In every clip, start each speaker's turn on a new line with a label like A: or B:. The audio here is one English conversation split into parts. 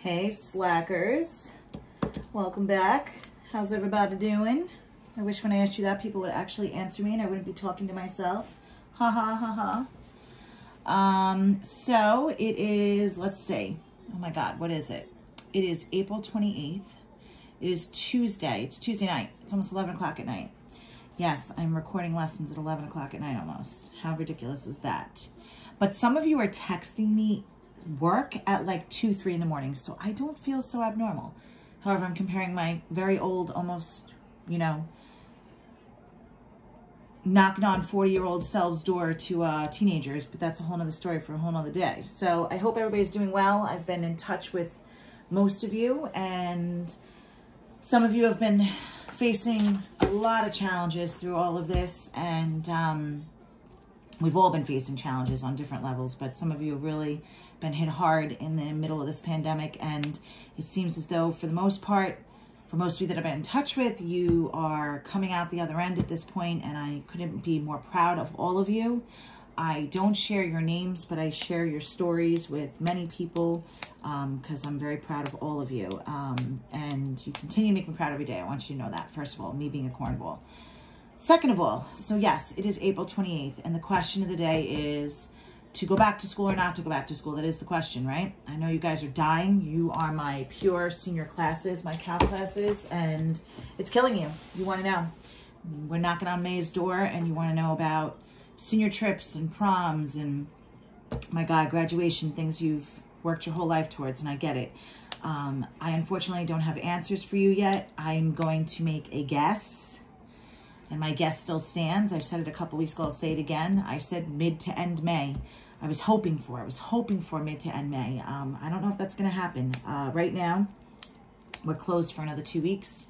A: Hey, slackers. Welcome back. How's everybody doing? I wish when I asked you that, people would actually answer me and I wouldn't be talking to myself. Ha ha ha ha. So it is, let's see. Oh my God, what is it? It is April 28th. It is Tuesday. It's Tuesday night. It's almost 11 o'clock at night. Yes, I'm recording lessons at 11 o'clock at night almost. How ridiculous is that? But some of you are texting me work at like 2, 3 in the morning, so I don't feel so abnormal. However, I'm comparing my very old, almost, you know, knocking on 40-year-old selves door to teenagers, but that's a whole nother story for a whole nother day. So I hope everybody's doing well. I've been in touch with most of you, and some of you have been facing a lot of challenges through all of this, and we've all been facing challenges on different levels, but some of you have really been hit hard in the middle of this pandemic, and it seems as though for the most part, for most of you that I've been in touch with, you are coming out the other end at this point, and I couldn't be more proud of all of you. I don't share your names, but I share your stories with many people because I'm very proud of all of you, and you continue to make me proud every day. I want you to know that, first of all, me being a cornball. Second of all, so yes, it is April 28th, and the question of the day is to go back to school or not to go back to school. That is the question, right? I know you guys are dying. You are my pure senior classes, my cow classes, and it's killing you. You want to know. We're knocking on May's door, and you want to know about senior trips and proms and, my God, graduation, things you've worked your whole life towards, and I get it. I unfortunately don't have answers for you yet. I'm going to make a guess. And my guess still stands. I've said it a couple weeks ago. I'll say it again. I said mid to end May. I was hoping for mid to end May. I don't know if that's going to happen. Right now, we're closed for another 2 weeks.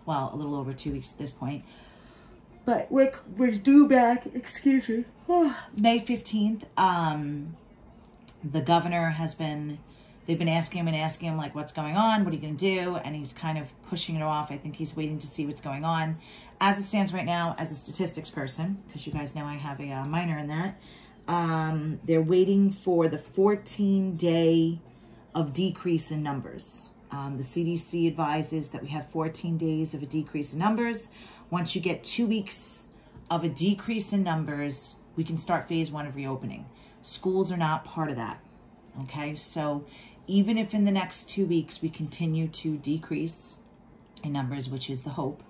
A: Well, a little over 2 weeks at this point. But we're due back, excuse me, May 15th. The governor has been, they've been asking him, like, what's going on? What are you going to do? And he's kind of pushing it off. I think he's waiting to see what's going on. As it stands right now, as a statistics person, because you guys know I have a minor in that, they're waiting for the 14-day of decrease in numbers. The CDC advises that we have 14 days of a decrease in numbers. Once you get 2 weeks of a decrease in numbers, we can start phase 1 of reopening. Schools are not part of that, okay? So even if in the next 2 weeks we continue to decrease in numbers, which is the hope,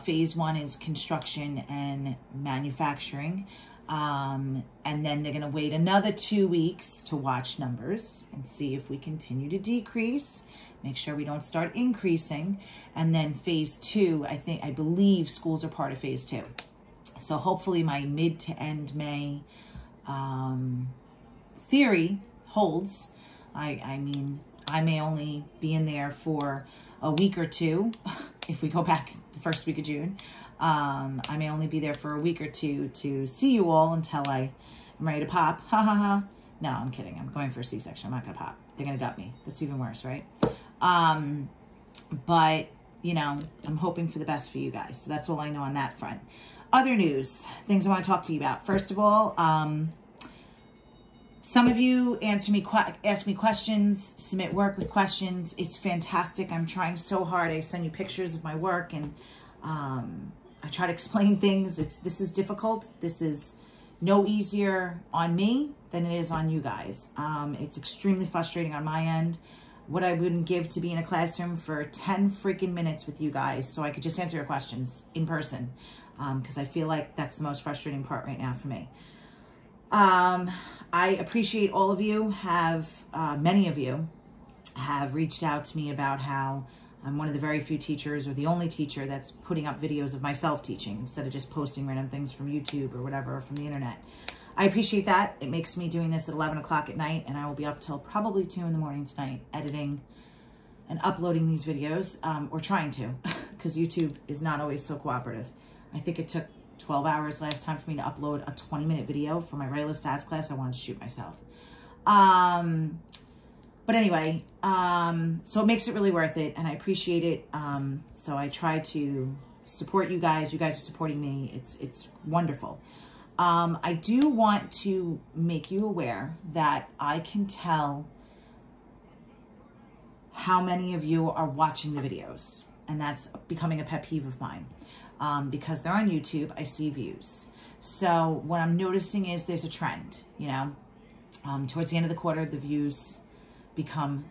A: phase 1 is construction and manufacturing. And then they're going to wait another 2 weeks to watch numbers and see if we continue to decrease, make sure we don't start increasing. And then phase 2, I believe schools are part of phase 2. So hopefully my mid to end May theory holds. I mean, I may only be in there for a week or two if we go back the first week of June. I may only be there for a week or two to see you all until I am ready to pop. Ha ha ha. No, I'm kidding. I'm going for a C-section. I'm not going to pop. They're going to gut me. That's even worse, right? But, you know, I'm hoping for the best for you guys. So that's all I know on that front. Other news, things I want to talk to you about. First of all, some of you ask me questions, submit work with questions. It's fantastic. I'm trying so hard. I send you pictures of my work, and I try to explain things. This is difficult. This is no easier on me than it is on you guys. It's extremely frustrating on my end. What I wouldn't give to be in a classroom for 10 freaking minutes with you guys so I could just answer your questions in person, because I feel like that's the most frustrating part right now for me. I appreciate all of you many of you have reached out to me about how I'm one of the very few teachers, or the only teacher, that's putting up videos of myself teaching instead of just posting random things from YouTube or whatever from the internet. I appreciate that. It makes me doing this at 11 o'clock at night, and I will be up till probably 2 in the morning tonight editing and uploading these videos, or trying to, because YouTube is not always so cooperative. I think it took 12 hours last time for me to upload a 20-minute video for my regular stats class. I wanted to shoot myself. But anyway, so it makes it really worth it, and I appreciate it. So I try to support you guys. You guys are supporting me. It's wonderful. I do want to make you aware that I can tell how many of you are watching the videos. And that's becoming a pet peeve of mine. Because they're on YouTube, I see views. So what I'm noticing is there's a trend, you know. Towards the end of the quarter, the views become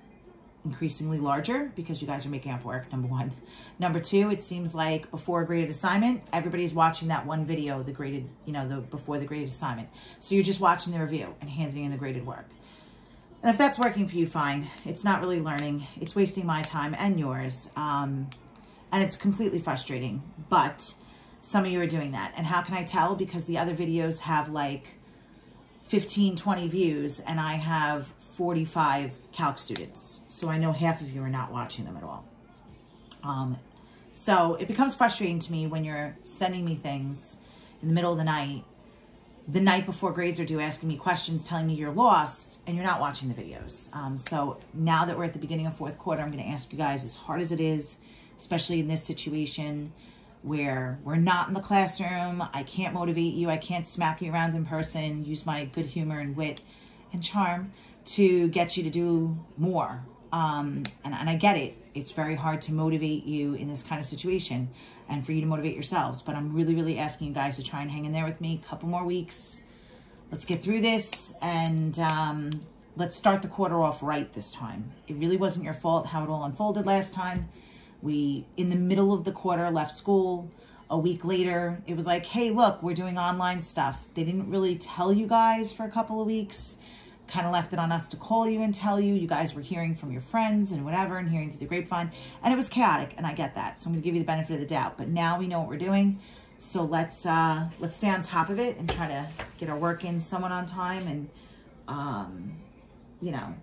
A: increasingly larger because you guys are making up work, number one. Number two, it seems like before a graded assignment, everybody's watching that one video, the graded, you know, the before the graded assignment. So you're just watching the review and handing in the graded work. And if that's working for you, fine. It's not really learning. It's wasting my time and yours. And it's completely frustrating, but some of you are doing that. And how can I tell? Because the other videos have like 15, 20 views, and I have 45 calc students. So I know half of you are not watching them at all. So it becomes frustrating to me when you're sending me things in the middle of the night before grades are due, asking me questions, telling me you're lost, and you're not watching the videos. So now that we're at the beginning of fourth quarter, I'm going to ask you guys, as hard as it is, especially in this situation where we're not in the classroom, I can't motivate you, I can't smack you around in person, use my good humor and wit and charm to get you to do more. And I get it. It's very hard to motivate you in this kind of situation and for you to motivate yourselves. But I'm really, really asking you guys to try and hang in there with me a couple more weeks. Let's get through this and let's start the quarter off right this time. It really wasn't your fault how it all unfolded last time. We, in the middle of the quarter, left school. A week later, it was like, hey, look, we're doing online stuff. They didn't really tell you guys for a couple of weeks. Kind of left it on us to call you and tell you. You guys were hearing from your friends and whatever and hearing through the grapevine. And it was chaotic, and I get that. So I'm going to give you the benefit of the doubt. But now we know what we're doing. So let's stay on top of it and try to get our work in somewhat on time and, you know,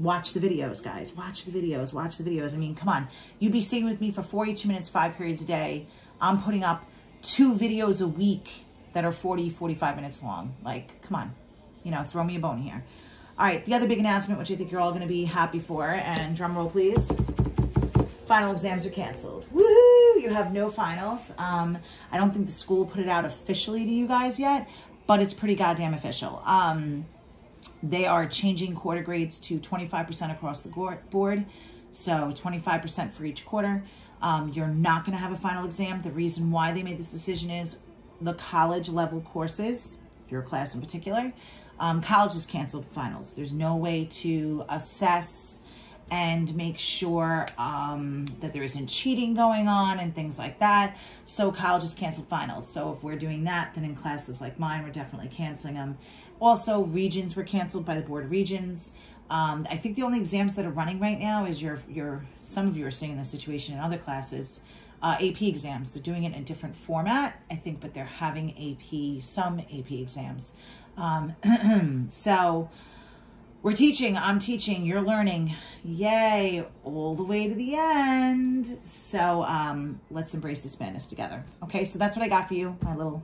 A: watch the videos, guys. Watch the videos. Watch the videos. I mean, come on. You'd be sitting with me for 42 minutes, 5 periods a day. I'm putting up 2 videos a week that are 40, 45 minutes long. Like, come on. You know, throw me a bone here. All right, the other big announcement, which I think you're all going to be happy for, and drum roll, please. Final exams are canceled. Woohoo! You have no finals. I don't think the school put it out officially to you guys yet, but it's pretty goddamn official. They are changing quarter grades to 25% across the board, so 25% for each quarter. You're not going to have a final exam. The reason why they made this decision is the college level courses, your class in particular, college has canceled finals. There's no way to assess and make sure that there isn't cheating going on and things like that. So college has canceled finals. So if we're doing that, then in classes like mine, we're definitely canceling them. Also, regions were canceled by the Board of Regents. I think the only exams that are running right now is some of you are seeing this situation in other classes, AP exams. They're doing it in a different format, I think, but they're having some AP exams. So we're teaching, I'm teaching, you're learning, yay, all the way to the end. So let's embrace this madness together. Okay, so that's what I got for you, my little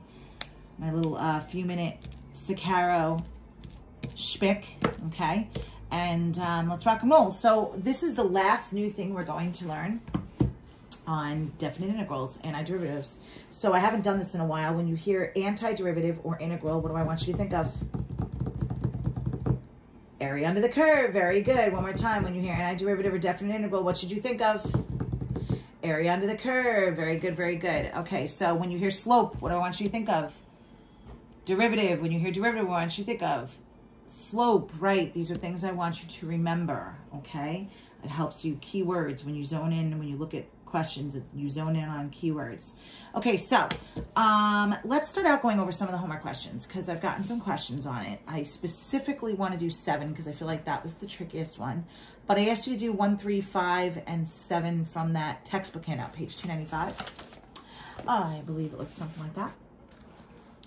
A: few minute Sicaro shpick, okay? And let's rock and roll. So this is the last new thing we're going to learn on definite integrals, antiderivatives. So I haven't done this in a while. When you hear antiderivative or integral, what do I want you to think of? Area under the curve. Very good. One more time. When you hear antiderivative or definite integral, what should you think of? Area under the curve. Very good. Very good. Okay, so when you hear slope, what do I want you to think of? Derivative. When you hear derivative, what do I want you to think of? Slope. Right. These are things I want you to remember. Okay. It helps you keywords when you zone in, when you look at questions, you zone in on keywords. Okay, so let's start out going over some of the homework questions because I've gotten some questions on it. I specifically want to do 7 because I feel like that was the trickiest one. But I asked you to do 1, 3, 5, and 7 from that textbook handout, page 295. I believe it looks something like that.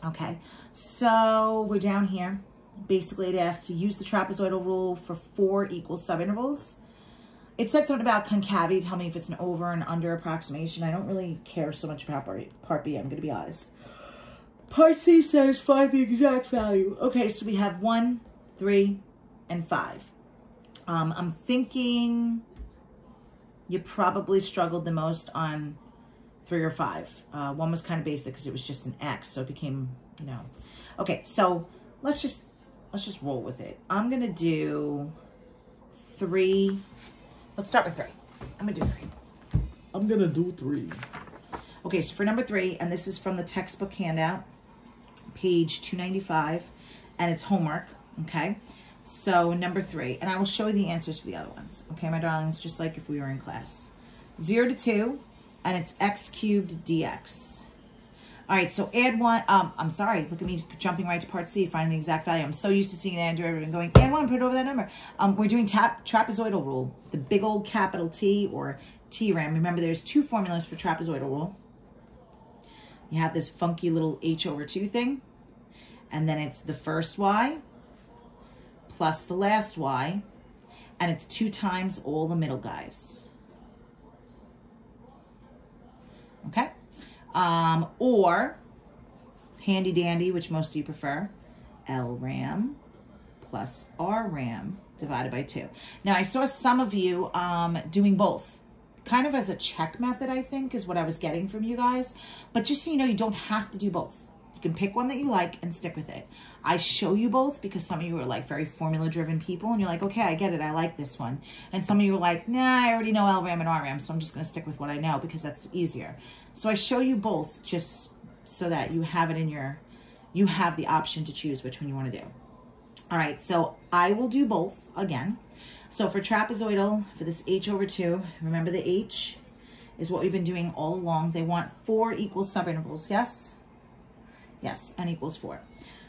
A: Okay, so we're down here. Basically, it asked to use the trapezoidal rule for 4 equal subintervals. It said something about concavity. Tell me if it's an over and under approximation. I don't really care so much about part B, I'm going to be honest. Part C says find the exact value. Okay, so we have 1, 3, and 5. I'm thinking you probably struggled the most on 3 or 5. 1 was kind of basic because it was just an X, so it became, you know. Okay, so let's just roll with it. I'm going to do 3 Let's start with 3. I'm going to do 3.
B: I'm going to do 3.
A: Okay, so for number 3, and this is from the textbook handout, page 295, and it's homework, okay? So number 3, and I will show you the answers for the other ones, okay, my darlings, just like if we were in class. 0 to 2, and it's x cubed dx. All right, so add 1, I'm sorry, look at me jumping right to part C, finding the exact value. I'm so used to seeing an add derivative and going, add 1, put it over that number. We're doing trapezoidal rule, the big old capital T, or Theorem. Remember, there's 2 formulas for trapezoidal rule. You have this funky little h over 2 thing, and then it's the first y plus the last y, and it's 2 times all the middle guys. Okay? Or, handy dandy, which most of you prefer, LRAM plus RRAM divided by 2. Now, I saw some of you doing both. Kind of as a check method, I think, is what I was getting from you guys. But just so you know, you don't have to do both. You can pick one that you like and stick with it. I show you both because some of you are like very formula-driven people, and you're like, okay, I get it, I like this one. And some of you are like, nah, I already know LRAM and RRAM, so I'm just going to stick with what I know because that's easier. So I show you both just so that you have it in you have the option to choose which one you want to do. All right, so I will do both again. So for trapezoidal, for this h over 2, remember the h is what we've been doing all along. They want 4 equal subintervals, yes? Yes, n equals 4.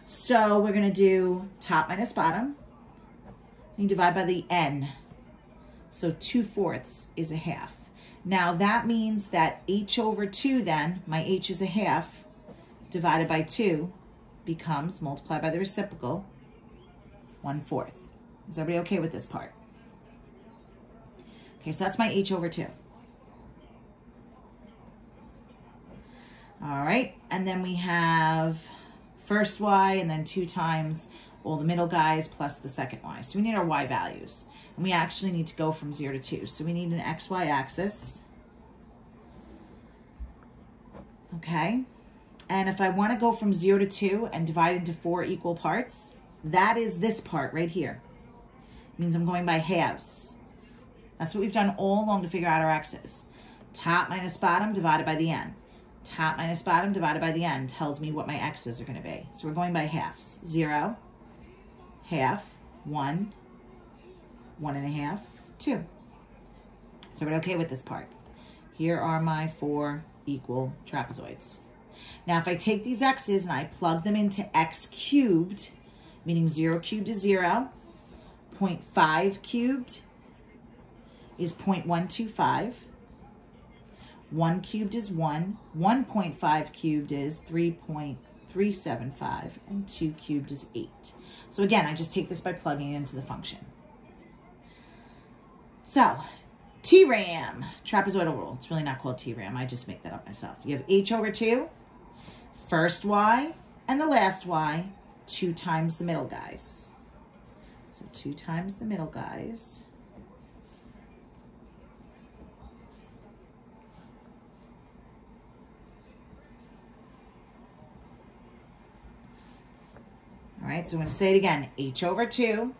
A: So we're going to do top minus bottom. You divide by the n. So 2/4 is a half. Now that means that h over 2 then, my h is a half, divided by 2 becomes, multiplied by the reciprocal, 1/4. Is everybody okay with this part? Okay, so that's my h over 2. All right, and then we have first y and then 2 times all the middle guys plus the second y. So we need our y values. And we actually need to go from 0 to 2. So we need an xy axis. Okay, and if I want to go from 0 to 2 and divide into 4 equal parts, that is this part right here. It means I'm going by halves. That's what we've done all along to figure out our x's. Top minus bottom divided by the n. Top minus bottom divided by the n tells me what my x's are going to be. So we're going by halves. 0, half, 1, 1.5, 2. So we're okay with this part. Here are my 4 equal trapezoids. Now if I take these x's and I plug them into x cubed, meaning 0 cubed is 0, 0.5 cubed is 0.125, 1 cubed is 1, 1.5 cubed is 3.375, and 2 cubed is 8. So again, I just take this by plugging it into the function. So, Theorem, trapezoidal rule. It's really not called Theorem, I just make that up myself. You have h over 2, first y, and the last y, 2 times the middle guys. So 2 times the middle guys. All right, so I'm going to say it again. H over 2,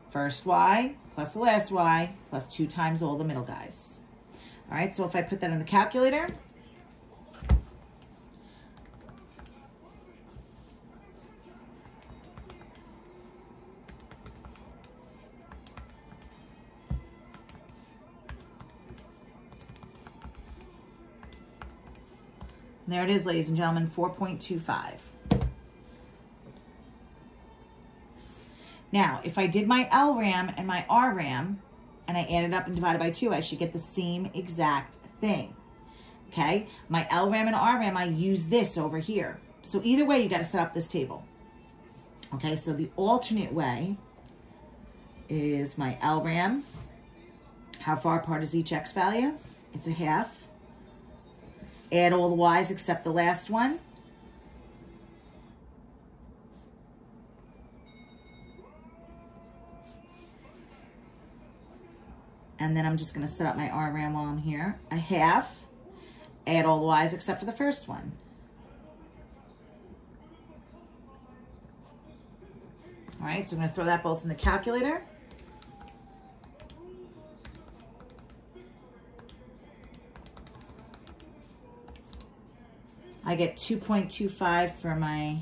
A: first y plus the last y plus 2 times all the middle guys. All right, so if I put that in the calculator, there it is, ladies and gentlemen, 4.25. Now, if I did my LRAM and my RRAM, and I added up and divided by 2, I should get the same exact thing, okay? My LRAM and RRAM, I use this over here. So either way, you got to set up this table. Okay, so the alternate way is my LRAM. How far apart is each x value? It's a half. Add all the y's except the last one. And then I'm just going to set up my RRAM while I'm here. A half. Add all the y's except for the first one. All right, so I'm going to throw that both in the calculator. I get 2.25 for my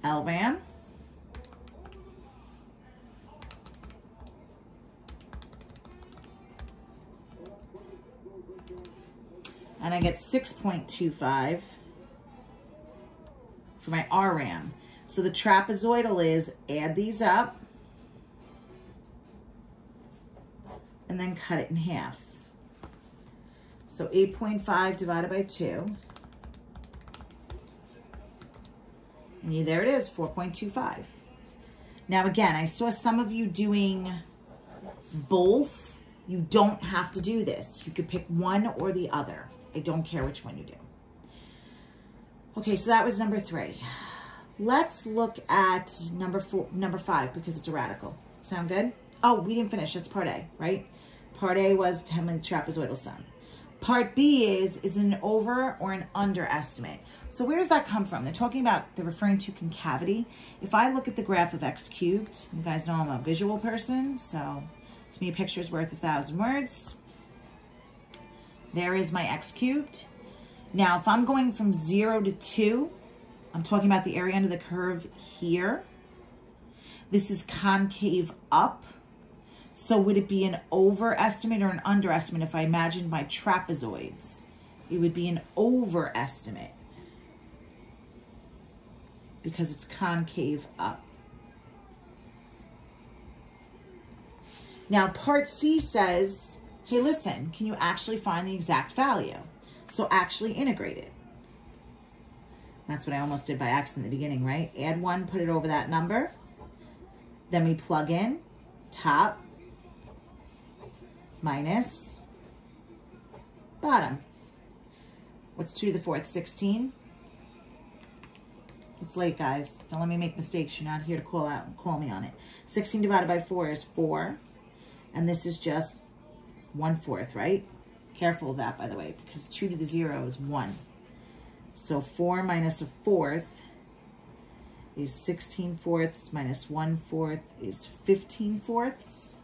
A: LRAM. And I get 6.25 for my RRAM. So the trapezoidal is add these up and then cut it in half. So 8.5 divided by 2. And there it is, 4.25. Now again, I saw some of you doing both. You don't have to do this. You could pick one or the other. I don't care which one you do. Okay, so that was number 3. Let's look at number 5 because it's a radical. Sound good? Oh, we didn't finish. That's part A, right? Part A was determine the trapezoidal sum. Part B is an over or an underestimate. So where does that come from? They're referring to concavity. If I look at the graph of x cubed, you guys know I'm a visual person, so to me a picture's worth 1,000 words. There is my x cubed. Now, if I'm going from 0 to 2, I'm talking about the area under the curve here. This is concave up. So would it be an overestimate or an underestimate if I imagined my trapezoids? It would be an overestimate because it's concave up. Now, part C says, hey, listen, can you actually find the exact value? So actually integrate it. That's what I almost did by accident in the beginning, right? Add 1, put it over that number. Then we plug in top minus bottom. What's 2 to the 4th? 16. It's late, guys. Don't let me make mistakes. You're not here to call me on it. 16 divided by 4 is 4. And this is just 1/4, right? Careful of that, by the way, because 2 to the 0 is 1. So 4 minus 1/4 is 16/4 minus 1/4 is 15/4,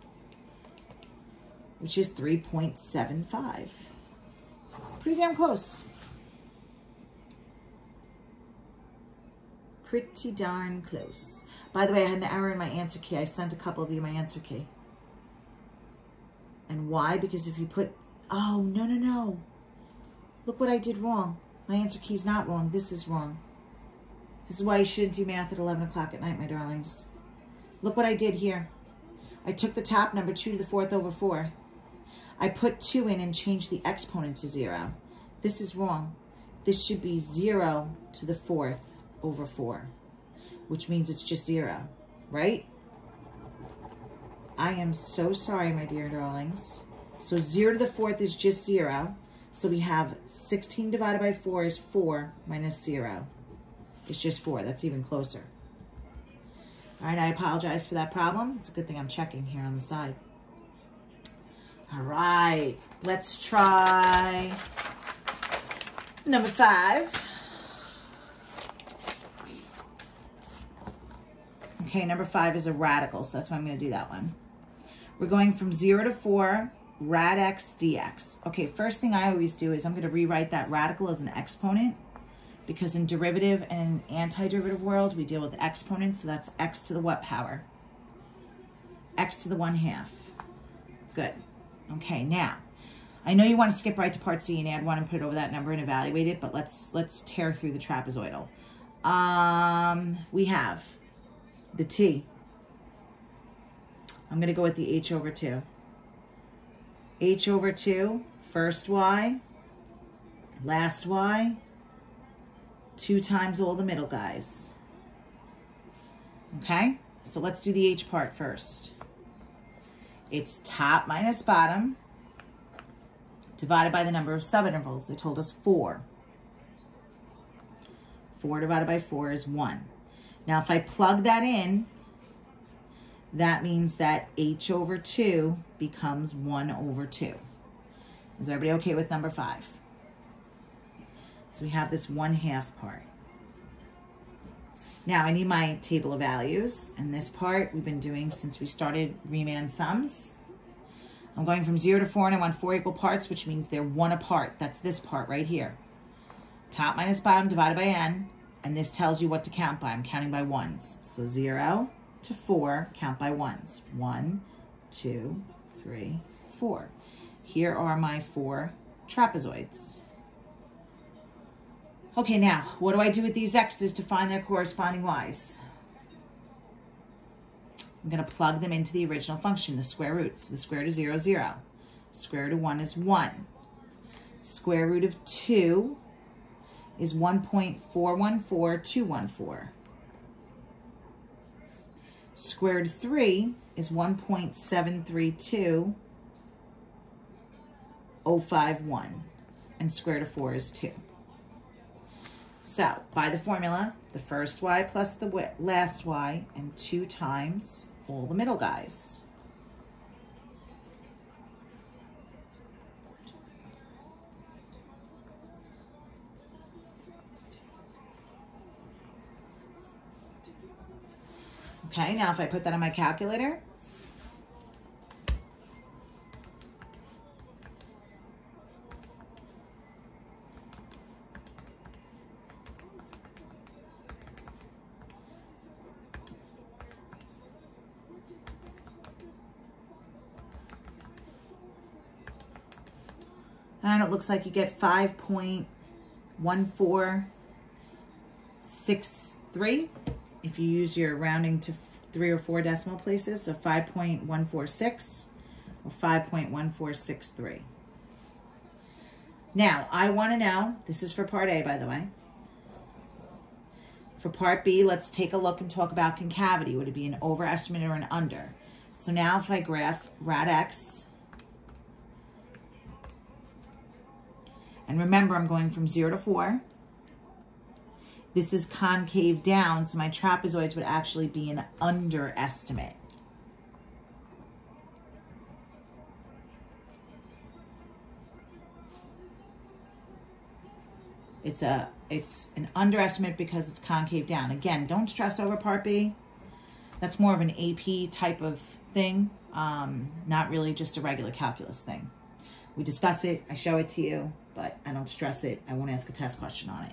A: which is 3.75. Pretty damn close. Pretty darn close. By the way, I had an error in my answer key. I sent a couple of you my answer key. And why? Because if you put, oh, no. Look what I did wrong. My answer key is not wrong. This is wrong. This is why you shouldn't do math at 11 o'clock at night, my darlings. Look what I did here. I took the top number, 2 to the 4th over 4. I put 2 in and changed the exponent to 0. This is wrong. This should be 0 to the 4th over 4, which means it's just 0, right? I am so sorry, my dear darlings. So 0 to the 4th is just 0. So we have 16 divided by 4 is 4 minus 0. It's just 4. That's even closer. All right, I apologize for that problem. It's a good thing I'm checking here on the side. All right, let's try number 5. Okay, number 5 is a radical, so that's why I'm going to do that one. We're going from 0 to 4, rad x dx. Okay, first thing I always do is I'm going to rewrite that radical as an exponent, because in derivative and antiderivative world, we deal with exponents, so that's x to the what power? X to the 1/2. Good. Okay, now, I know you want to skip right to part C and add 1 and put it over that number and evaluate it, but let's tear through the trapezoidal. We have the t. I'm going to go with the h over 2. H over 2, first y, last y, 2 times all the middle guys. Okay, so let's do the h part first. It's top minus bottom divided by the number of subintervals. They told us 4. 4 divided by 4 is 1. Now, if I plug that in, that means that h over 2 becomes 1 over 2. Is everybody okay with number 5? So we have this 1/2 part. Now, I need my table of values, and this part we've been doing since we started Riemann sums. I'm going from 0 to 4, and I want 4 equal parts, which means they're 1 apart. That's this part right here. top minus bottom divided by n, and this tells you what to count by. I'm counting by ones. So 0 to 4, count by ones. 1, 2, 3, 4. Here are my 4 trapezoids. Okay, now, what do I do with these x's to find their corresponding y's? I'm going to plug them into the original function, the square root. So the square root of 0 is 0. Square root of 1 is 1. Square root of 2 is 1.414214. Square root of 3 is 1.732051. And square root of 4 is 2. So, by the formula, the first y plus the last y, and 2 times all the middle guys. Okay, now if I put that on my calculator, and it looks like you get 5.1463 if you use your rounding to 3 or 4 decimal places, so 5.146 or 5.1463. Now, I want to know, this is for part A, by the way. For part B, let's take a look and talk about concavity. Would it be an overestimate or an under? So now if I graph rad x, and remember, I'm going from 0 to 4. This is concave down, so my trapezoids would actually be an underestimate. It's an underestimate because it's concave down. Again, don't stress over part B. That's more of an AP type of thing, not really just a regular calculus thing. We discuss it, I show it to you, but I don't stress it. I won't ask a test question on it.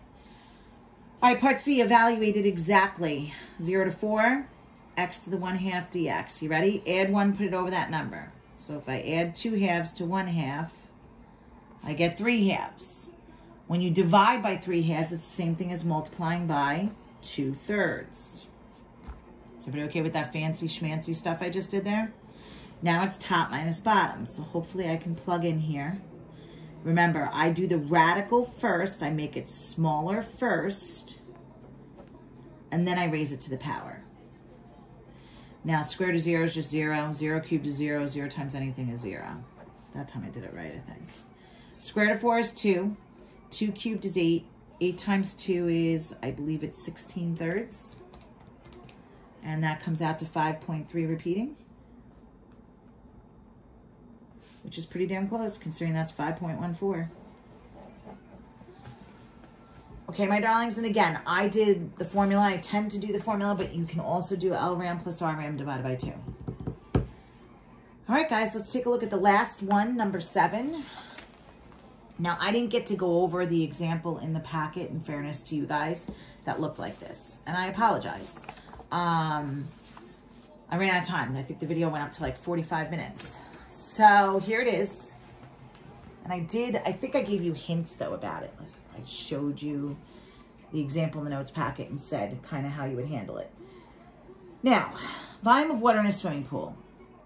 A: All right, part C, evaluated exactly. 0 to 4, x to the 1/2 dx. You ready? Add 1, put it over that number. So if I add 2 halves to 1/2, I get 3 halves. When you divide by 3 halves, it's the same thing as multiplying by 2/3. Is everybody okay with that fancy schmancy stuff I just did there? Now it's top minus bottom, so hopefully I can plug in here. Remember, I do the radical first, I make it smaller first, and then I raise it to the power. Now, square root of 0 is just 0. 0 cubed is 0. 0 times anything is 0. That time I did it right, I think. Square root of 4 is 2. 2 cubed is 8. 8 times 2 is, I believe it's 16/3. And that comes out to 5.3 repeating, which is pretty damn close considering that's 5.14. Okay, my darlings, and again, I did the formula. I tend to do the formula, but you can also do LRAM plus RRAM divided by 2. All right, guys, let's take a look at the last one, number 7. Now, I didn't get to go over the example in the packet, in fairness to you guys, that looked like this, and I apologize. I ran out of time. I think the video went up to like 45 minutes. So here it is. And I think I gave you hints though about it. Like I showed you the example in the notes packet and said kind of how you would handle it. Now, volume of water in a swimming pool.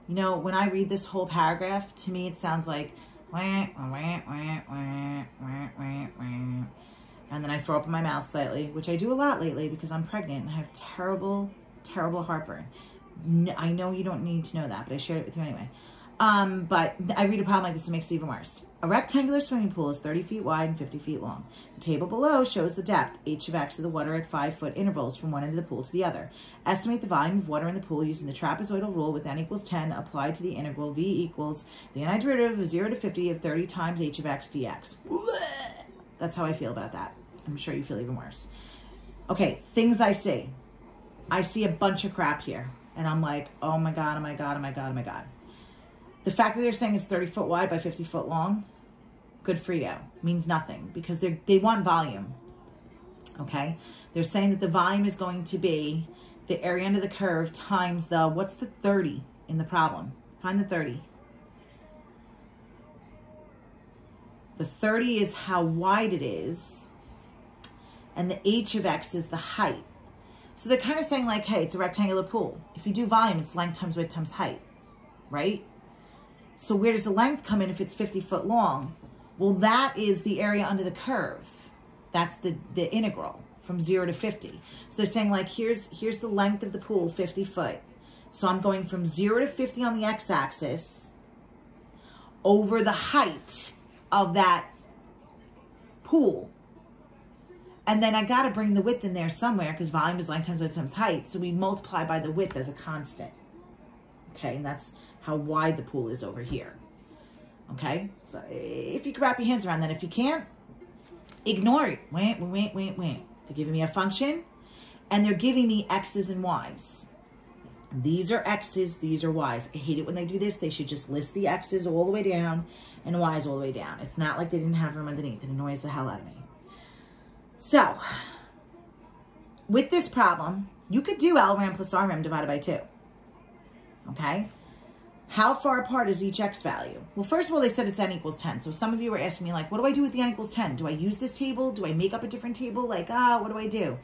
A: You know, when I read this whole paragraph, to me it sounds like and then I throw up in my mouth slightly, which I do a lot lately because I'm pregnant and I have terrible, terrible heartburn. I know you don't need to know that, but I shared it with you anyway. But I read a problem like this, it makes it even worse. A rectangular swimming pool is 30 feet wide and 50 feet long. The table below shows the depth, h of x of the water at 5-foot intervals from one end of the pool to the other. Estimate the volume of water in the pool using the trapezoidal rule with n equals 10 applied to the integral v equals the antiderivative of 0 to 50 of 30 times h of x dx. That's how I feel about that. I'm sure you feel even worse. Okay, things I see. I see a bunch of crap here. And I'm like, oh my God, oh my God, oh my God, oh my God. The fact that they're saying it's 30 foot wide by 50 foot long, good for you. Means nothing because they want volume. okay? They're saying that the volume is going to be the area under the curve times the, what's the 30 in the problem? Find the 30. The 30 is how wide it is, and the h of x is the height. So they're kind of saying like, hey, it's a rectangular pool. If you do volume, it's length times width times height, right? So where does the length come in if it's 50 foot long? Well, that is the area under the curve. That's the integral from 0 to 50. So they're saying like, here's the length of the pool, 50 foot. So I'm going from 0 to 50 on the x-axis over the height of that pool. And then I got to bring the width in there somewhere because volume is length times width times height. So we multiply by the width as a constant. Okay, and that's how wide the pool is over here. Okay, so if you can wrap your hands around that. If you can't, ignore it. Wait. They're giving me a function, and they're giving me x's and y's. These are x's, these are y's. I hate it when they do this. They should just list the x's all the way down and y's all the way down. It's not like they didn't have room underneath. It annoys the hell out of me. So, with this problem, you could do LRAM plus RRAM divided by 2. Okay? How far apart is each x value? Well, first of all, they said it's n equals 10. So some of you were asking me like, what do I do with the n equals 10? Do I use this table? Do I make up a different table? Like, what do I do?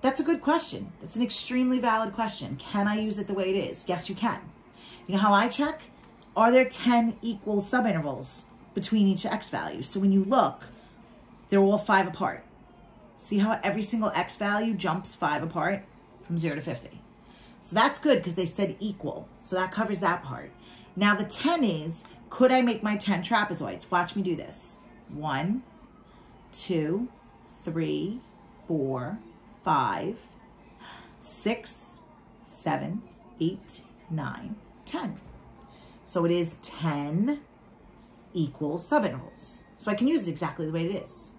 A: That's a good question. That's an extremely valid question. Can I use it the way it is? Yes, you can. You know how I check? Are there 10 equal subintervals between each x value? So when you look, they're all 5 apart. See how every single x value jumps 5 apart from 0 to 50? So that's good because they said equal. So that covers that part. Now the 10 is, could I make my 10 trapezoids? Watch me do this. 1, 2, 3, 4, 5, 6, 7, 8, 9, 10. So it is 10 equal subintervals. So I can use it exactly the way it is,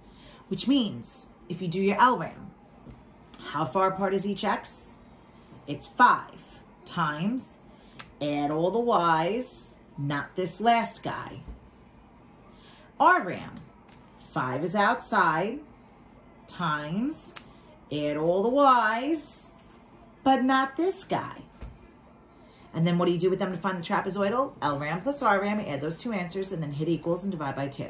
A: which means if you do your LRAM, how far apart is each x? It's 5 times, add all the y's, not this last guy. RRAM, 5 is outside, times, add all the y's, but not this guy. And then what do you do with them to find the trapezoidal? LRAM plus RRAM, add those two answers, and then hit equals and divide by 2.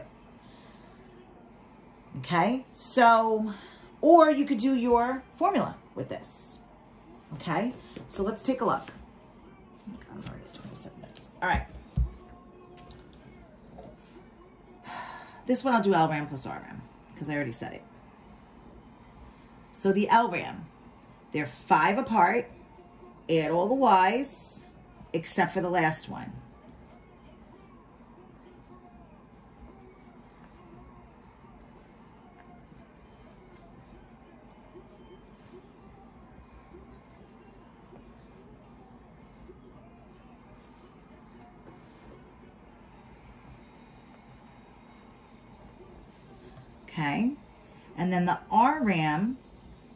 A: Okay, so, or you could do your formula with this. Okay, so let's take a look. Oh my God, I'm already at 27 minutes. All right. This one I'll do LRAM plus RRAM because I already said it. So the LRAM, they're 5 apart, add all the y's except for the last one. Okay, and then the RRAM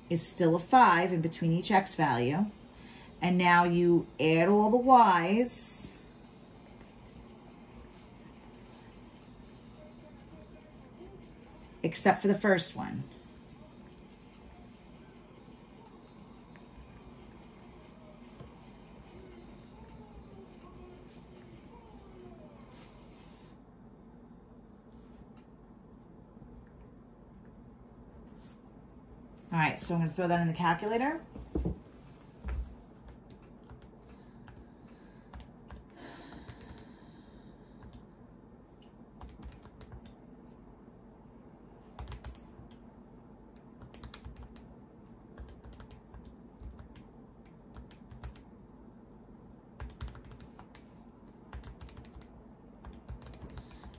A: is still a 5 in between each x value. And now you add all the y's except for the first one. All right, so I'm going to throw that in the calculator.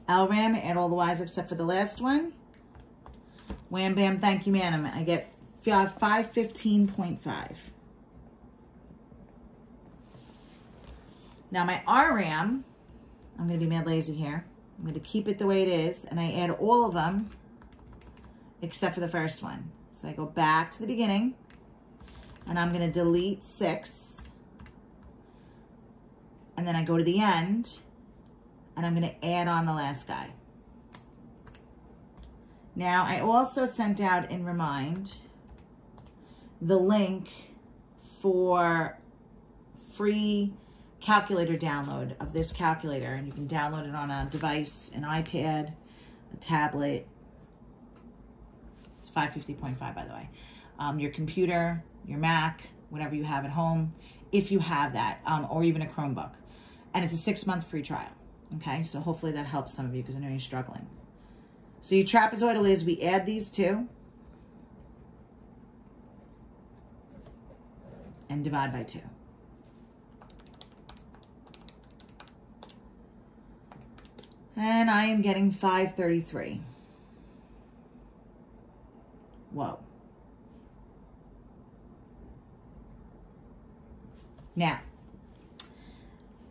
A: LRAM, add all the y's except for the last one. Wham, bam, thank you, madam. I get 515.5. Now my RRAM, I'm going to be mad lazy here. I'm going to keep it the way it is, and I add all of them except for the first one. So I go back to the beginning, and I'm going to delete 6, and then I go to the end, and I'm going to add on the last guy. Now, I also sent out in Remind the link for free calculator download of this calculator, and you can download it on a device, an iPad, a tablet. It's 550.5, by the way. Your computer, your Mac, whatever you have at home, if you have that, or even a Chromebook. And it's a 6-month free trial. Okay, so hopefully that helps some of you because I know you're struggling. So your trapezoidal is, we add these two and divide by 2. And I am getting 533. Whoa. Now,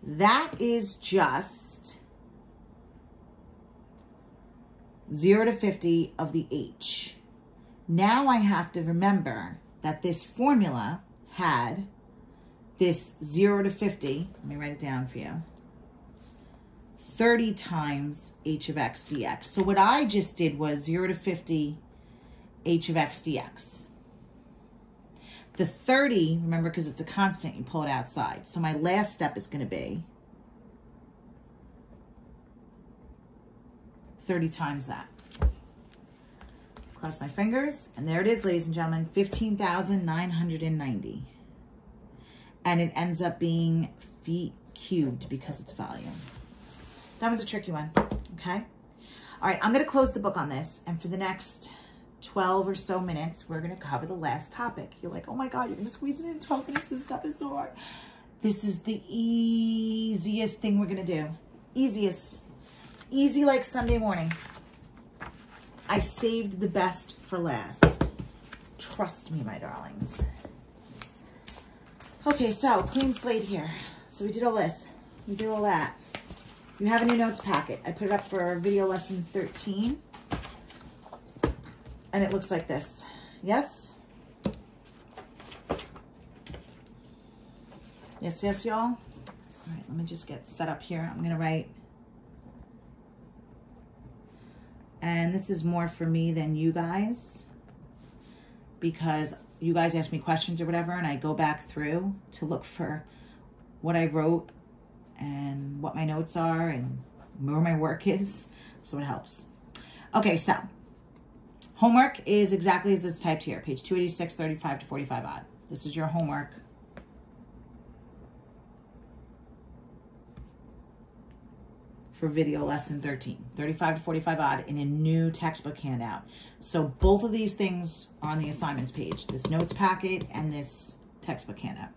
A: that is just 0 to 50 of the H. Now I have to remember that this formula had this 0 to 50, let me write it down for you, 30 times h of x dx. So what I just did was 0 to 50 h of x dx. The 30, remember, because it's a constant, you pull it outside. So my last step is going to be 30 times that. Cross my fingers, and there it is, ladies and gentlemen, 15,990. And it ends up being feet cubed because it's volume. That one's a tricky one, okay? All right, I'm going to close the book on this, and for the next 12 or so minutes, we're going to cover the last topic. You're like, oh my God, you're going to squeeze it in 12 minutes. This stuff is so hard. This is the easiest thing we're going to do. Easiest. Easy like Sunday morning. I saved the best for last. Trust me, my darlings. Okay, so clean slate here. So we did all this. We did all that. You have a new notes packet. I put it up for video lesson 13. And it looks like this. Yes? Yes, yes, y'all? All right, let me just get set up here. I'm going to write. And this is more for me than you guys, because you guys ask me questions or whatever, and I go back through to look for what I wrote and what my notes are and where my work is, so it helps. Okay, so homework is exactly as it's typed here, page 286, 35 to 45 odd. This is your homework. For video lesson 13, 35 to 45 odd in a new textbook handout. So both of these things are on the assignments page, this notes packet and this textbook handout.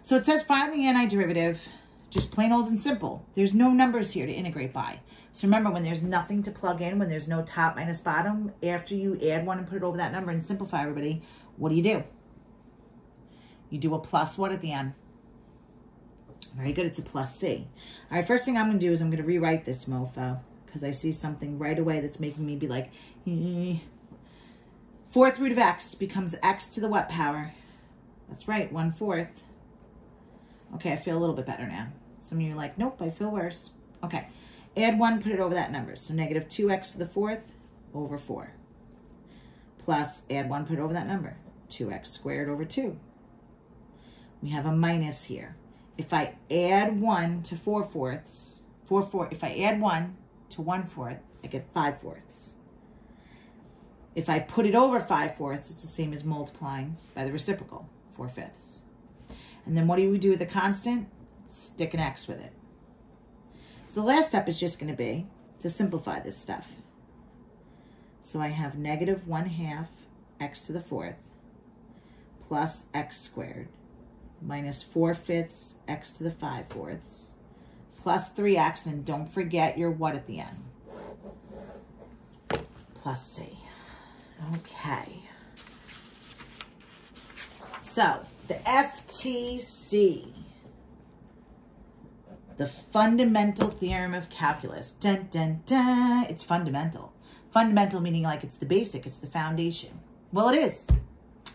A: So it says find the antiderivative, just plain old and simple. There's no numbers here to integrate by. So remember, when there's nothing to plug in, when there's no top minus bottom, after you add one and put it over that number and simplify, everybody, what do? You do a plus what at the end? Very good, it's a plus C. All right, first thing I'm going to do is I'm going to rewrite this mofo because I see something right away that's making me be like, 4th root of x becomes x to the what power? That's right, 1/4. Okay, I feel a little bit better now. Some of you are like, nope, I feel worse. Okay, add 1, put it over that number. So negative 2x to the 4th over 4. Plus, add 1, put it over that number. 2x squared over 2. We have a minus here. If I add 1 to 4/4, if I add 1 to 1/4, I get 5/4. If I put it over 5/4, it's the same as multiplying by the reciprocal, 4/5. And then what do we do with the constant? Stick an x with it. So the last step is just going to be to simplify this stuff. So I have negative 1/2 x to the 4th plus x squared minus 4/5 x to the 5/4 plus 3x, and don't forget your what at the end. Plus c. Okay. So the FTC, the fundamental theorem of calculus. Dun, dun, dun. It's fundamental. Fundamental meaning like it's the basic, it's the foundation. Well, it is.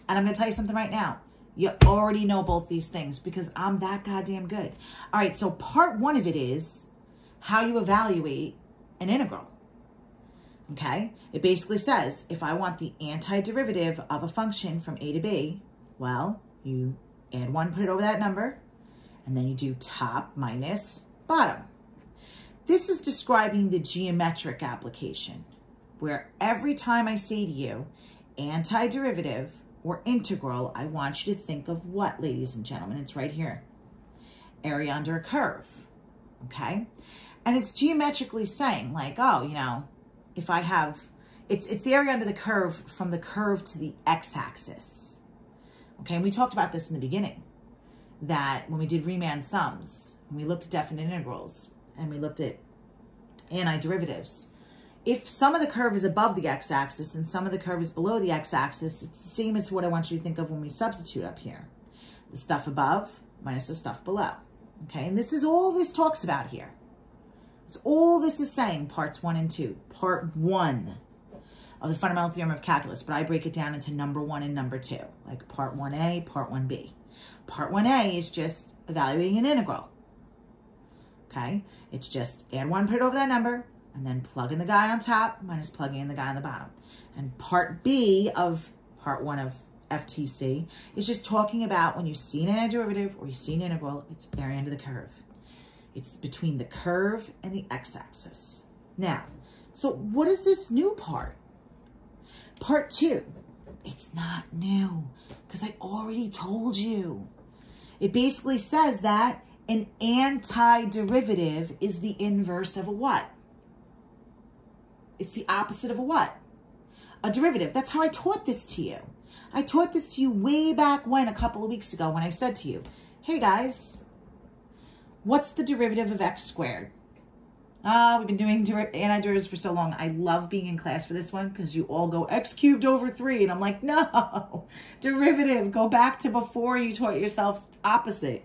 A: And I'm going to tell you something right now. You already know both these things because I'm that goddamn good. All right, so part 1 of it is how you evaluate an integral. Okay? It basically says if I want the antiderivative of a function from a to b, Well, you add 1, put it over that number, and then you do top minus bottom. This is describing the geometric application, where every time I say to you, antiderivative or integral, I want you to think of what, ladies and gentlemen? It's right here. Area under a curve, okay? And it's geometrically saying like, oh, you know, if I have, it's the area under the curve from the curve to the x-axis, okay? And we talked about this in the beginning, that when we did Riemann sums, when we looked at definite integrals, and we looked at antiderivatives, if some of the curve is above the x-axis and some of the curve is below the x-axis, it's the same as what I want you to think of when we substitute up here. The stuff above minus the stuff below, okay? And this is all this talks about here. It's all this is saying, parts 1 and 2. Part 1 of the fundamental theorem of calculus, but I break it down into number 1 and number 2, like part 1a, part 1b. Part 1a is just evaluating an integral, okay? It's just add 1, put it over that number, and then plug in the guy on top minus plugging in the guy on the bottom. And part B of part 1 of FTC is just talking about when you see an antiderivative or you see an integral, it's area under the curve. It's between the curve and the x-axis. Now, so what is this new part? Part 2, it's not new because I already told you. It basically says that an antiderivative is the inverse of a what? It's the opposite of a what? A derivative. That's how I taught this to you. I taught this to you way back when, a couple of weeks ago, when I said to you, hey guys, what's the derivative of x squared? We've been doing antiderivatives for so long. I love being in class for this one because you all go x cubed over 3. And I'm like, no, derivative. Go back to before you taught yourself opposite.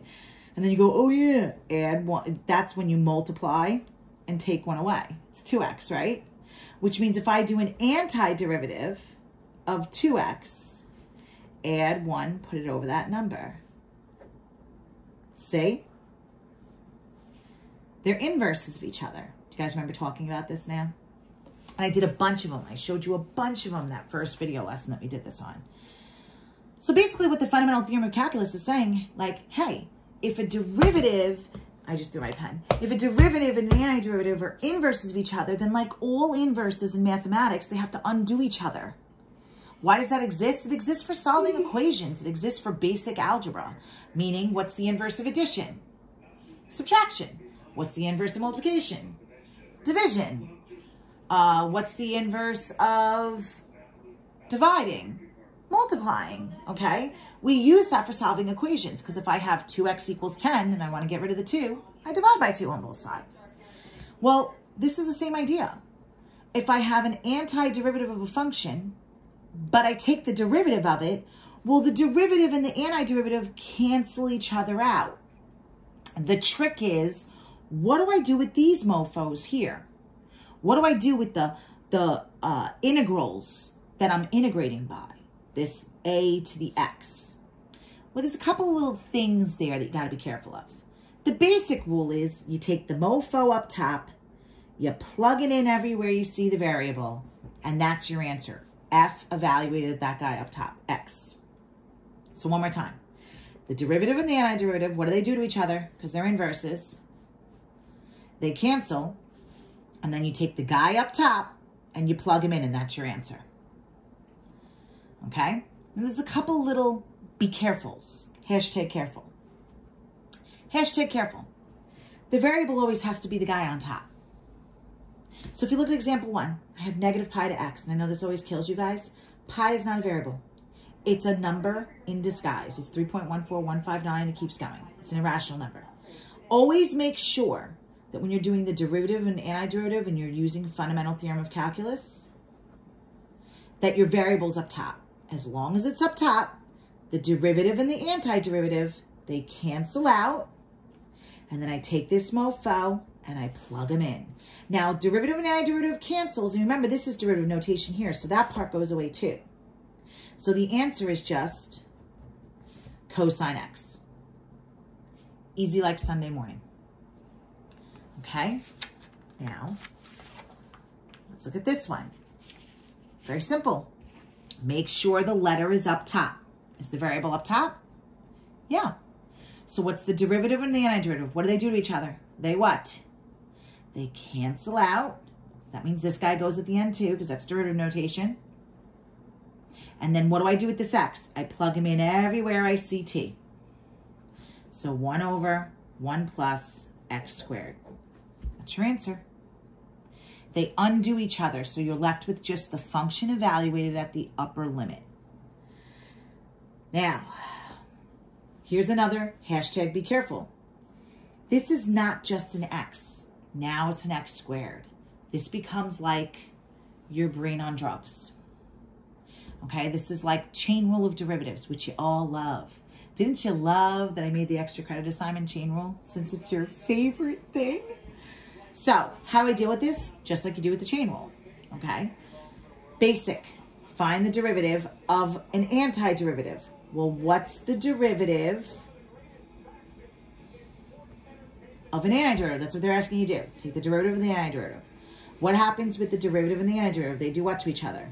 A: And then you go, oh yeah, add 1. That's when you multiply and take 1 away. It's 2x, right? Which means if I do an antiderivative of 2x, add 1, put it over that number. See? They're inverses of each other. Do you guys remember talking about this now? And I did a bunch of them. I showed you a bunch of them that first video lesson that we did this on. So basically what the fundamental theorem of calculus is saying, like, hey, if a derivative, I just threw my pen. If a derivative and an antiderivative are inverses of each other, then like all inverses in mathematics, they have to undo each other. Why does that exist? It exists for solving equations. It exists for basic algebra, meaning what's the inverse of addition? Subtraction. What's the inverse of multiplication? Division. What's the inverse of dividing? Multiplying, okay? We use that for solving equations because if I have 2x equals 10 and I want to get rid of the 2, I divide by 2 on both sides. Well, this is the same idea. If I have an antiderivative of a function, but I take the derivative of it, well, the derivative and the antiderivative cancel each other out. The trick is, what do I do with these mofos here? What do I do with the integrals that I'm integrating by? This a to the x. Well, there's a couple of little things there that you got to be careful of. The basic rule is you take the mofo up top, you plug it in everywhere you see the variable, and that's your answer. F evaluated that guy up top, x. So one more time. The derivative and the antiderivative, what do they do to each other? Because they're inverses. They cancel, and then you take the guy up top and you plug him in, and that's your answer. Okay? And there's a couple little be carefuls. Hashtag careful. Hashtag careful. The variable always has to be the guy on top. So if you look at example 1, I have negative pi to x, and I know this always kills you guys. Pi is not a variable. It's a number in disguise. It's 3.14159. It keeps going. It's an irrational number. Always make sure that when you're doing the derivative and antiderivative and you're using fundamental theorem of calculus, that your variable's up top. As long as it's up top, the derivative and the antiderivative, they cancel out. And then I take this mofo and I plug them in. Now, derivative and antiderivative cancels. And remember, this is derivative notation here, so that part goes away too. So the answer is just cosine x. Easy like Sunday morning. Okay? Now, let's look at this one. Very simple. Make sure the letter is up top. Is the variable up top? Yeah. So what's the derivative and the antiderivative? What do they do to each other? They what? They cancel out. That means this guy goes at the end too, because that's derivative notation. And then what do I do with this x? I plug him in everywhere I see t. So 1 over 1 plus x squared. That's your answer. They undo each other, so you're left with just the function evaluated at the upper limit. Now, here's another hashtag be careful. This is not just an x. Now it's an x squared. This becomes like your brain on drugs. Okay, this is like chain rule of derivatives, which you all love. Didn't you love that I made the extra credit assignment chain rule since it's your favorite thing? So how do I deal with this? Just like you do with the chain rule, okay? Basic, find the derivative of an antiderivative. Well, what's the derivative of an antiderivative? That's what they're asking you to do. Take the derivative of the antiderivative. What happens with the derivative and the antiderivative? They do what to each other?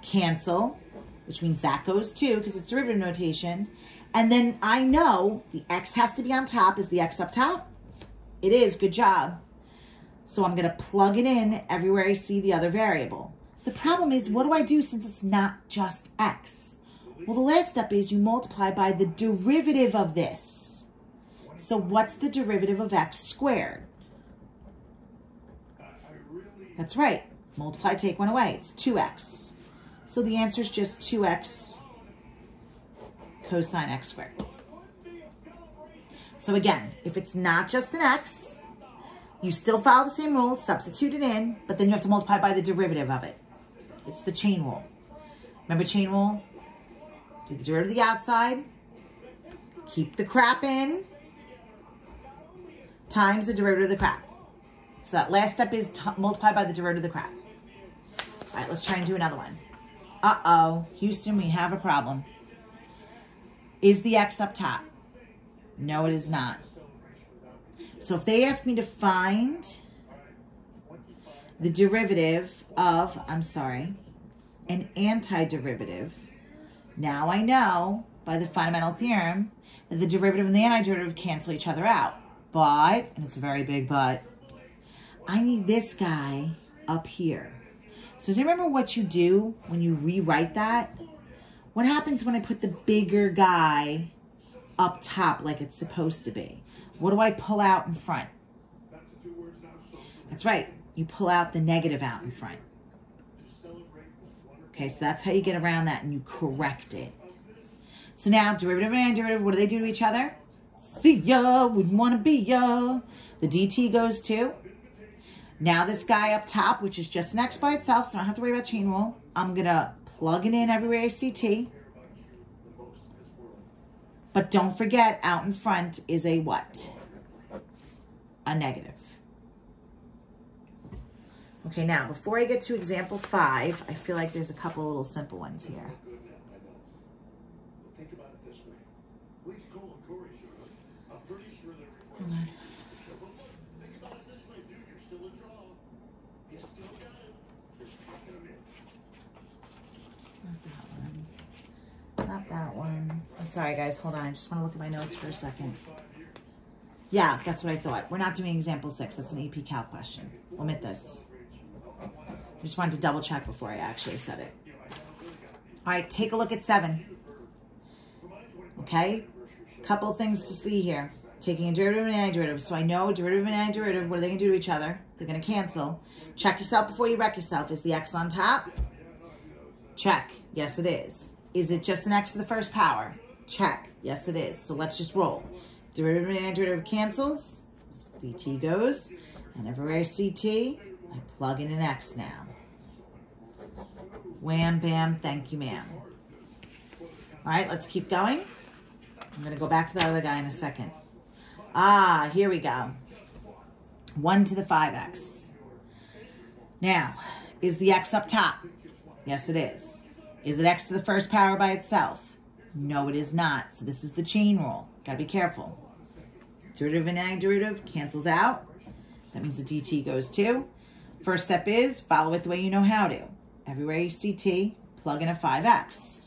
A: Cancel, which means that goes too because it's derivative notation. And then I know the x has to be on top. Is the x up top? It is. Good job. So I'm going to plug it in everywhere I see the other variable. The problem is, what do I do since it's not just x? Well, the last step is you multiply by the derivative of this. So what's the derivative of x squared? That's right. Multiply, take 1 away. It's 2x. So the answer is just 2x cosine x squared. So again, if it's not just an x, you still follow the same rules, substitute it in, but then you have to multiply by the derivative of it. It's the chain rule. Remember chain rule? Do the derivative of the outside, keep the crap in, times the derivative of the crap. So that last step is multiply by the derivative of the crap. All right, let's try and do another one. Uh-oh, Houston, we have a problem. Is the x up top? No, it is not. So if they ask me to find the derivative of, an antiderivative, now I know by the fundamental theorem that the derivative and the antiderivative cancel each other out. But, and it's a very big but, I need this guy up here. So do you remember what you do when you rewrite that? What happens when I put the bigger guy up top like it's supposed to be? What do I pull out in front? That's right. You pull out the negative out in front. Okay, so that's how you get around that and you correct it. So now, derivative and antiderivative, what do they do to each other? See ya, wouldn't want to be ya. The dt goes too. Now this guy up top, which is just an x by itself, so I don't have to worry about chain rule. I'm going to plug it in everywhere I see t. But don't forget, out in front is a what? A negative. Okay, now, before I get to example 5, I feel like there's a couple little simple ones here. Hold on. Not that one. I'm sorry, guys. Hold on. I just want to look at my notes for a second. Yeah, that's what I thought. We're not doing example 6. That's an AP Cal question. Omit this. I just wanted to double check before I actually said it. All right, take a look at 7. Okay? Couple things to see here. Taking a derivative and an antiderivative. So I know derivative and antiderivative, what are they going to do to each other? They're going to cancel. Check yourself before you wreck yourself. Is the x on top? Check. Yes, it is. Is it just an x to the first power? Check. Yes, it is. So let's just roll. Derivative and antiderivative cancels. dt goes. And everywhere I see t, I plug in an x now. Wham, bam, thank you, ma'am. All right, let's keep going. I'm going to go back to that other guy in a second. Ah, here we go. 1 to the 5x. Now, is the x up top? Yes, it is. Is it x to the first power by itself? No, it is not. So this is the chain rule. Gotta be careful. Derivative and antiderivative cancels out. That means the dt goes too. First step is follow it the way you know how to. Everywhere you see t, plug in a 5x.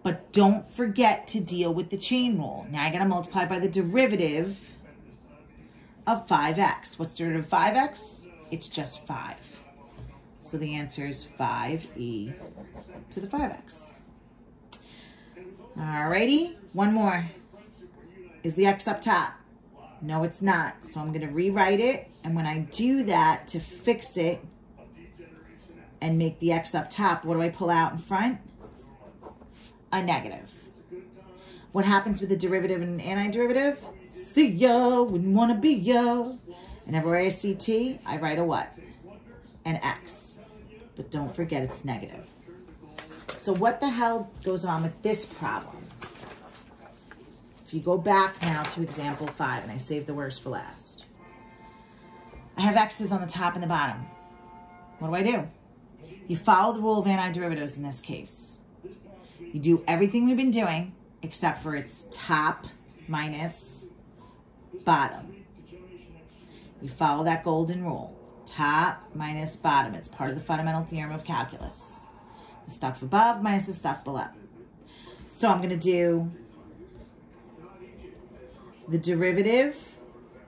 A: But don't forget to deal with the chain rule. Now I got to multiply by the derivative of 5x. What's the derivative of 5x? It's just 5. So the answer is 5e to the 5x. Alrighty, one more. Is the x up top? No, it's not. So I'm going to rewrite it. And when I do that to fix it and make the x up top, what do I pull out in front? A negative. What happens with the derivative and antiderivative? See ya, wouldn't want to be ya. And everywhere I see t, I write a what? An x. But don't forget it's negative. So what the hell goes on with this problem? If you go back now to example 5, and I saved the worst for last. I have x's on the top and the bottom. What do? You follow the rule of antiderivatives in this case. You do everything we've been doing except for its top minus bottom. You follow that golden rule. Top minus bottom. It's part of the fundamental theorem of calculus. The stuff above minus the stuff below. So I'm going to do the derivative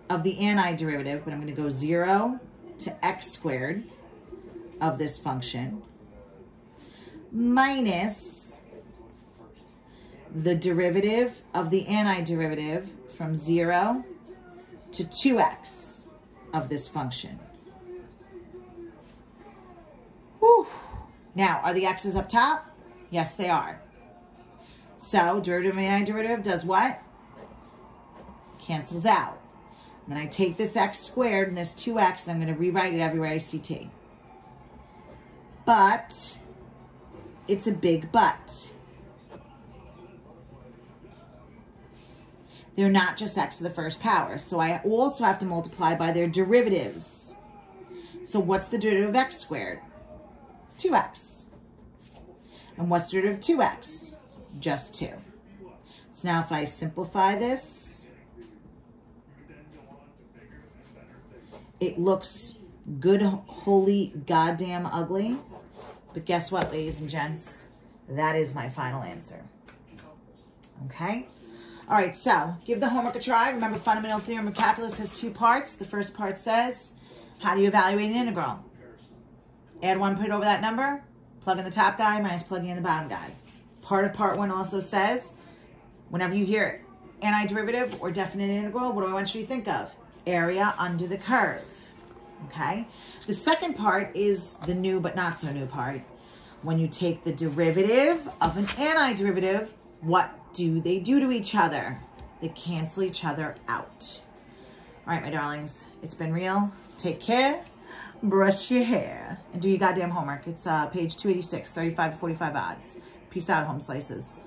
A: of the antiderivative, but I'm going to go 0 to x squared of this function minus the derivative of the antiderivative from 0 to 2x of this function. Whew. Now, are the x's up top? Yes, they are. So, derivative of antiderivative does what? Cancels out. Then I take this x squared and this 2x, and I'm going to rewrite it everywhere I see t. But, it's a big but. They're not just x to the first power. So I also have to multiply by their derivatives. So what's the derivative of x squared? 2x. And what's the derivative of 2x? Just 2. So now if I simplify this, it looks good, holy, goddamn ugly. But guess what, ladies and gents? That is my final answer. Okay? All right, so give the homework a try. Remember, fundamental theorem of calculus has 2 parts. The first part says, how do you evaluate an integral? Add 1, put it over that number, plug in the top guy minus plugging in the bottom guy. Part of part 1 also says, whenever you hear antiderivative or definite integral, what do I want you to think of? Area under the curve, okay? The second part is the new but not so new part. When you take the derivative of an antiderivative, what do they do to each other? They cancel each other out. All right, my darlings, it's been real. Take care, brush your hair, and do your goddamn homework. It's page 286, 35 to 45 odds. Peace out, home slices.